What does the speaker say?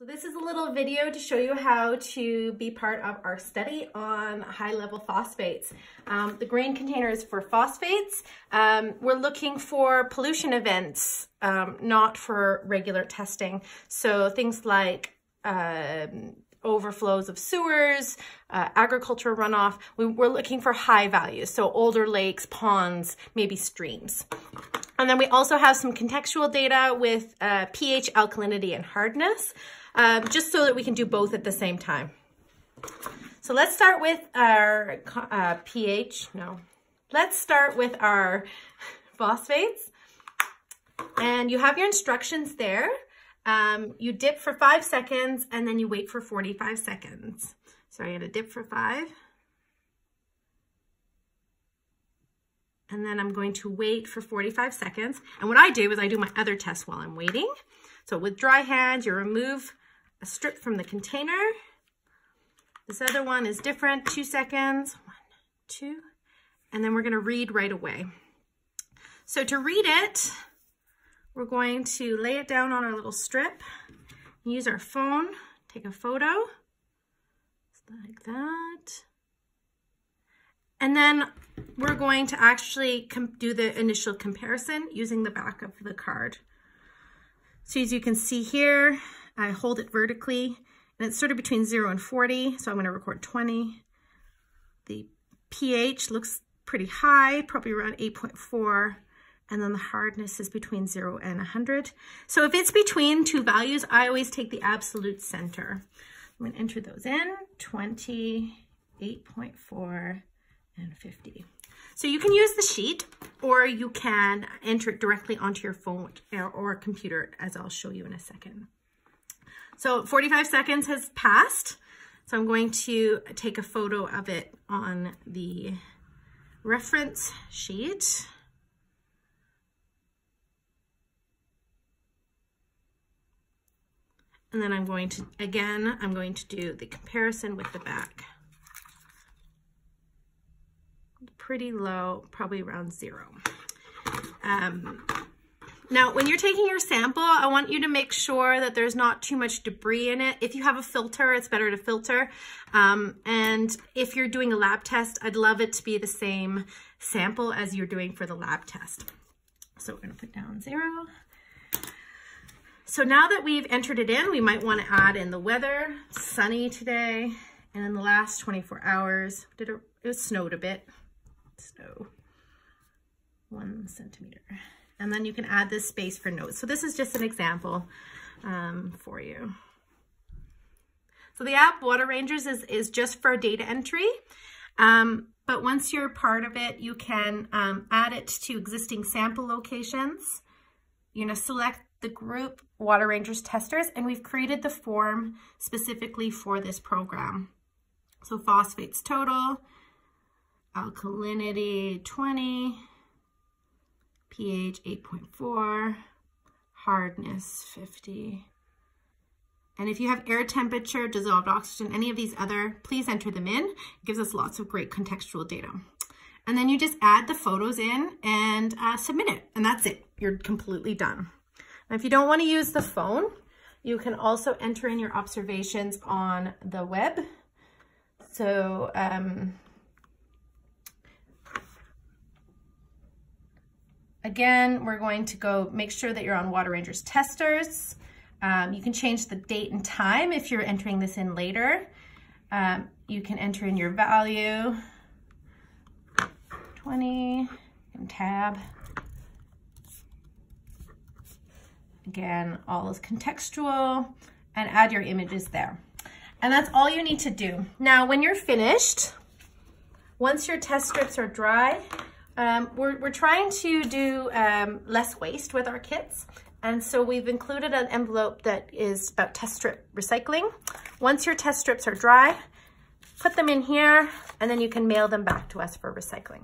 So this is a little video to show you how to be part of our study on high-level phosphates. The green container is for phosphates. We're looking for pollution events, not for regular testing. So things like overflows of sewers, agricultural runoff. We're looking for high values, so older lakes, ponds, maybe streams. And then we also have some contextual data with pH, alkalinity, and hardness, just so that we can do both at the same time. So let's start with our pH. No, let's start with our phosphates. And you have your instructions there. You dip for 5 seconds and then you wait for 45 seconds. So I'm gonna dip for 5. And then I'm going to wait for 45 seconds. And what I do is I do my other test while I'm waiting. So with dry hands, you remove a strip from the container. This other one is different, 2 seconds, 1, 2, and then we're gonna read right away. So to read it, we're going to lay it down on our little strip, use our phone, take a photo, like that. And then we're going to actually do the initial comparison using the back of the card. So as you can see here, I hold it vertically and it's sort of between 0 and 40. So I'm going to record 20. The pH looks pretty high, probably around 8.4. And then the hardness is between 0 and 100. So if it's between two values, I always take the absolute center. I'm going to enter those in, 20, 8.4, and 50. So you can use the sheet, or you can enter it directly onto your phone or a computer, as I'll show you in a second. So 45 seconds has passed. So I'm going to take a photo of it on the reference sheet. And then I'm going to do the comparison with the back. Pretty low, probably around 0. Now, when you're taking your sample, I want you to make sure that there's not too much debris in it. If you have a filter, it's better to filter. And if you're doing a lab test, I'd love it to be the same sample as you're doing for the lab test. So we're gonna put down 0. So now that we've entered it in, we might want to add in the weather. Sunny today, and in the last 24 hours, it snowed a bit. Snow, 1 centimeter. And then you can add this space for notes. So this is just an example for you. So the app Water Rangers is just for data entry. But once you're part of it, you can add it to existing sample locations. You're gonna select the group Water Rangers testers, and we've created the form specifically for this program. So phosphates total, alkalinity 20, pH 8.4, hardness 50. And if you have air temperature, dissolved oxygen, any of these other, please enter them in. It gives us lots of great contextual data. And then you just add the photos in and submit it, and that's it. You're completely done. Now, if you don't want to use the phone, you can also enter in your observations on the web. So again, we're going to go make sure that you're on Water Rangers testers. You can change the date and time if you're entering this in later. You can enter in your value, 20, and tab. Again, all is contextual, and add your images there. And that's all you need to do. Now, when you're finished, once your test strips are dry, we're trying to do less waste with our kits. And so we've included an envelope that is about test strip recycling. Once your test strips are dry, put them in here, and then you can mail them back to us for recycling.